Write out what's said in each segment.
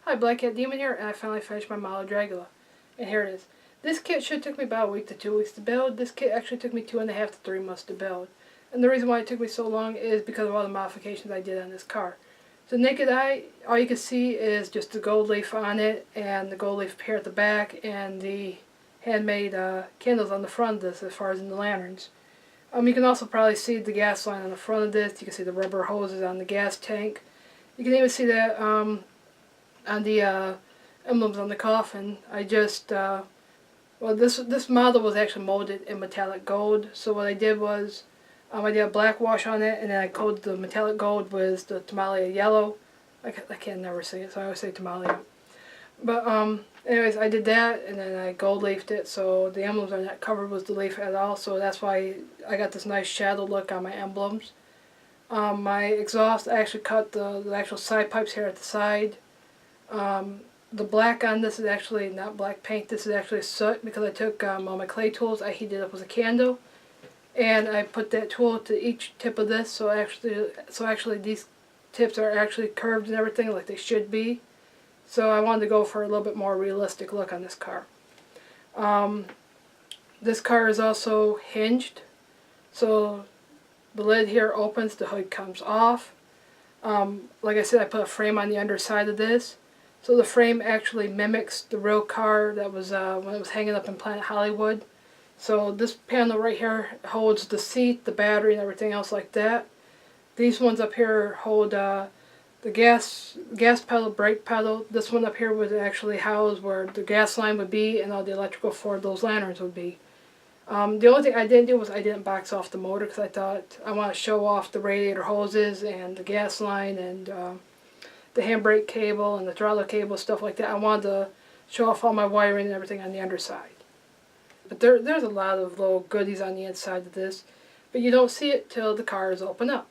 Hi, Black Cat Demon here, and I finally finished my model Dragula. And here it is. This kit should have took me about a week to 2 weeks to build. This kit actually took me 2.5 to 3 months to build. And the reason why it took me so long is because of all the modifications I did on this car. So naked eye, all you can see is just the gold leaf on it, and the gold leaf here at the back, and the handmade candles on the front of this as far as in the lanterns. You can also probably see the gas line on the front of this. You can see the rubber hoses on the gas tank. You can even see that on the emblems on the coffin. I just, well, this model was actually molded in metallic gold. So what I did was, I did a black wash on it, and then I coated the metallic gold with the Tamalia yellow. I can never say it, so I always say Tamalia. But anyways, I did that, and then I gold leafed it, so the emblems are not covered with the leaf at all. So that's why I got this nice shadow look on my emblems. My exhaust, I actually cut the actual side pipes here at the side. The black on this is actually not black paint, this is actually soot, because I took all my clay tools, I heated it up with a candle, and I put that tool to each tip of this, so actually these tips are actually curved and everything like they should be. So I wanted to go for a little bit more realistic look on this car. This car is also hinged, so the lid here opens, the hood comes off. Like I said, I put a frame on the underside of this. So the frame actually mimics the real car that was when it was hanging up in Planet Hollywood. So this panel right here holds the seat, the battery, and everything else like that. These ones up here hold the gas pedal, brake pedal. This one up here would actually house where the gas line would be and all the electrical for those lanterns would be. The only thing I didn't do was I didn't box off the motor, because I thought I want to show off the radiator hoses and the gas line and the handbrake cable and the throttle cable, stuff like that. I wanted to show off all my wiring and everything on the underside. But there's a lot of little goodies on the inside of this, but you don't see it till the cars open up.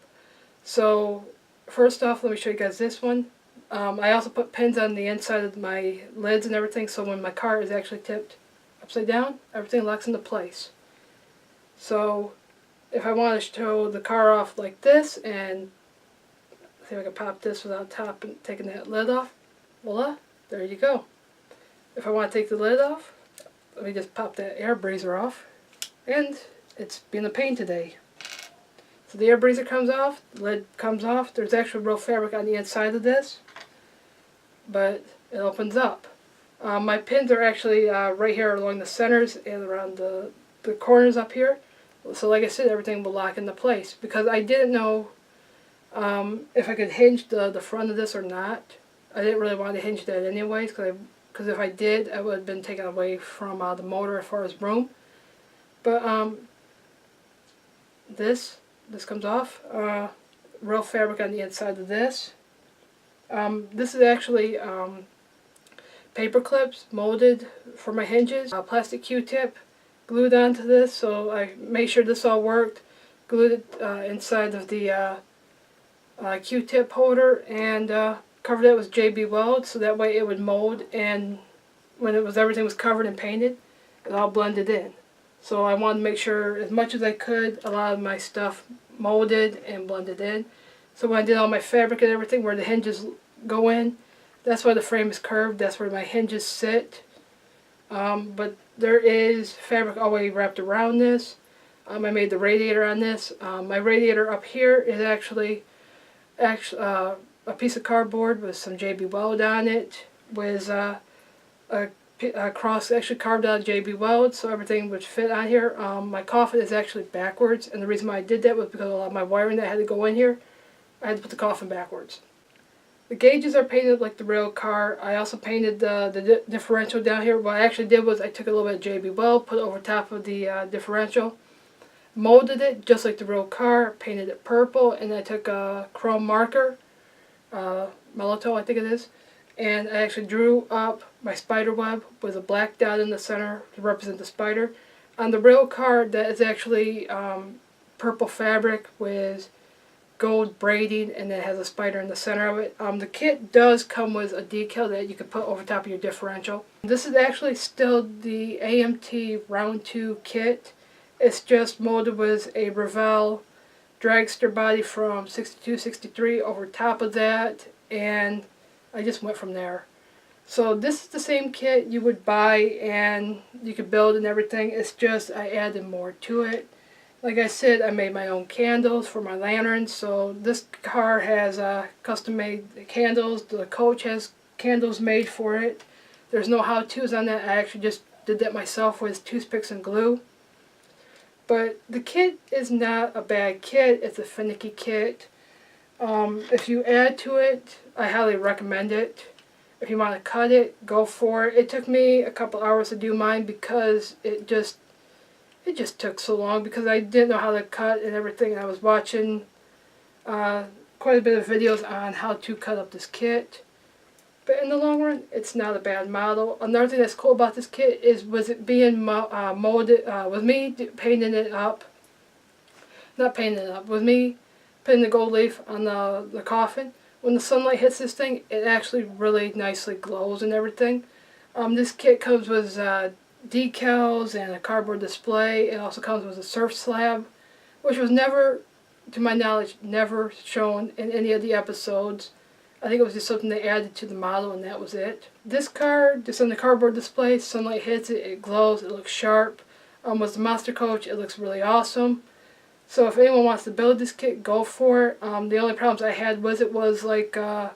So first off, let me show you guys this one. I also put pins on the inside of my lids and everything, so when my car is actually tipped upside down, everything locks into place. So if I want to show the car off like this, and see if I can pop this without taking that lid off, voila, there you go. If I want to take the lid off, let me just pop that air breather off, and it's been a pain today. So the air breather comes off, the lid comes off. There's actually real fabric on the inside of this, but it opens up. My pins are actually right here along the centers and around the corners up here. So like I said, everything will lock into place, because I didn't know if I could hinge the front of this or not. I didn't really want to hinge that anyways, because if I did, I would have been taken away from the motor as far as room. But this comes off. Real fabric on the inside of this. This is actually paper clips molded for my hinges. A plastic Q-tip glued onto this, so I made sure this all worked. Glued it inside of the Q-tip holder, and covered it with JB Weld, so that way it would mold, and when everything was covered and painted, it all blended in. So I wanted to make sure as much as I could, a lot of my stuff molded and blended in. So when I did all my fabric and everything, where the hinges go in, that's why the frame is curved, that's where my hinges sit. But there is fabric all the way wrapped around this. I made the radiator on this. My radiator up here is actually a piece of cardboard with some JB Weld on it, with a cross actually carved out of JB Weld, so everything would fit on here. My coffin is actually backwards, and the reason why I did that was because a lot of my wiring that had to go in here, I had to put the coffin backwards. The gauges are painted like the real car. I also painted the differential down here. What I actually did was I took a little bit of JB Weld, put it over top of the differential, molded it just like the real car, painted it purple, and I took a chrome marker, Melatow I think it is, and I actually drew up my spider web with a black dot in the center to represent the spider. On the real car, that is actually purple fabric with gold braiding, and it has a spider in the center of it. The kit does come with a decal that you can put over top of your differential. This is actually still the AMT Round 2 kit. It's just molded with a Revell dragster body from 62, 63 over top of that, and I just went from there. So this is the same kit you would buy and you could build and everything. It's just I added more to it. Like I said, I made my own candles for my lanterns. So this car has custom made candles. The coach has candles made for it. There's no how-tos on that. I actually just did that myself with toothpicks and glue. But the kit is not a bad kit. It's a finicky kit. If you add to it, I highly recommend it. If you want to cut it, go for it. It took me a couple hours to do mine because it just took so long because I didn't know how to cut and everything. And I was watching quite a bit of videos on how to cut up this kit. But in the long run, it's not a bad model. Another thing that's cool about this kit is was it being molded, with me painting it up. Not painting it up, with me putting the gold leaf on the coffin. When the sunlight hits this thing, it actually really nicely glows and everything. This kit comes with decals and a cardboard display. It also comes with a surf slab, which was never, to my knowledge, never shown in any of the episodes. I think it was just something they added to the model and that was it. This car, just on the cardboard display, sunlight hits it, it glows, it looks sharp. With the Monster Coach, it looks really awesome. So if anyone wants to build this kit, go for it. The only problems I had with it was like the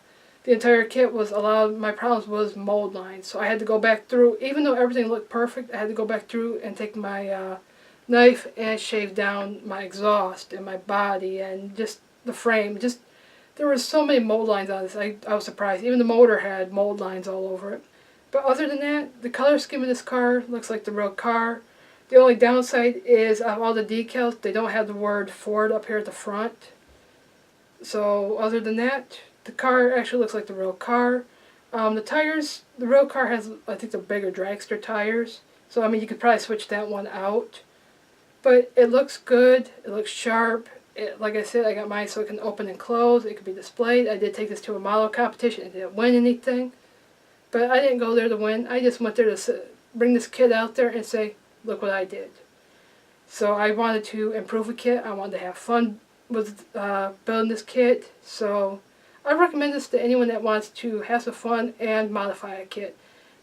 entire kit was a lot of my problems was mold lines. So I had to go back through, even though everything looked perfect, I had to go back through and take my knife and shave down my exhaust and my body and just the frame. Just there were so many mold lines on this. I was surprised. Even the motor had mold lines all over it. But other than that, the color scheme of this car looks like the real car. The only downside is of all the decals, they don't have the word Ford up here at the front. So other than that, the car actually looks like the real car. The tires, the real car has, I think, the bigger dragster tires. So I mean, you could probably switch that one out. But it looks good. It looks sharp. Like I said, I got mine so it can open and close. It can be displayed. I did take this to a model competition. It didn't win anything. But I didn't go there to win. I just went there to bring this kit out there and say, look what I did. So I wanted to improve a kit. I wanted to have fun with building this kit. So I recommend this to anyone that wants to have some fun and modify a kit.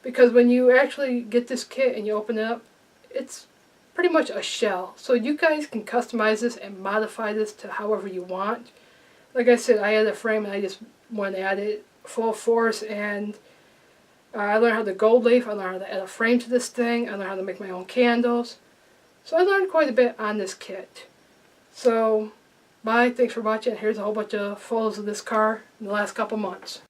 Because when you actually get this kit and you open it up, it's pretty much a shell. So you guys can customize this and modify this to however you want. Like I said, I had a frame and I just went at it full force, and I learned how to gold leaf, I learned how to add a frame to this thing, I learned how to make my own candles. So I learned quite a bit on this kit. So bye, thanks for watching. Here's a whole bunch of photos of this car in the last couple months.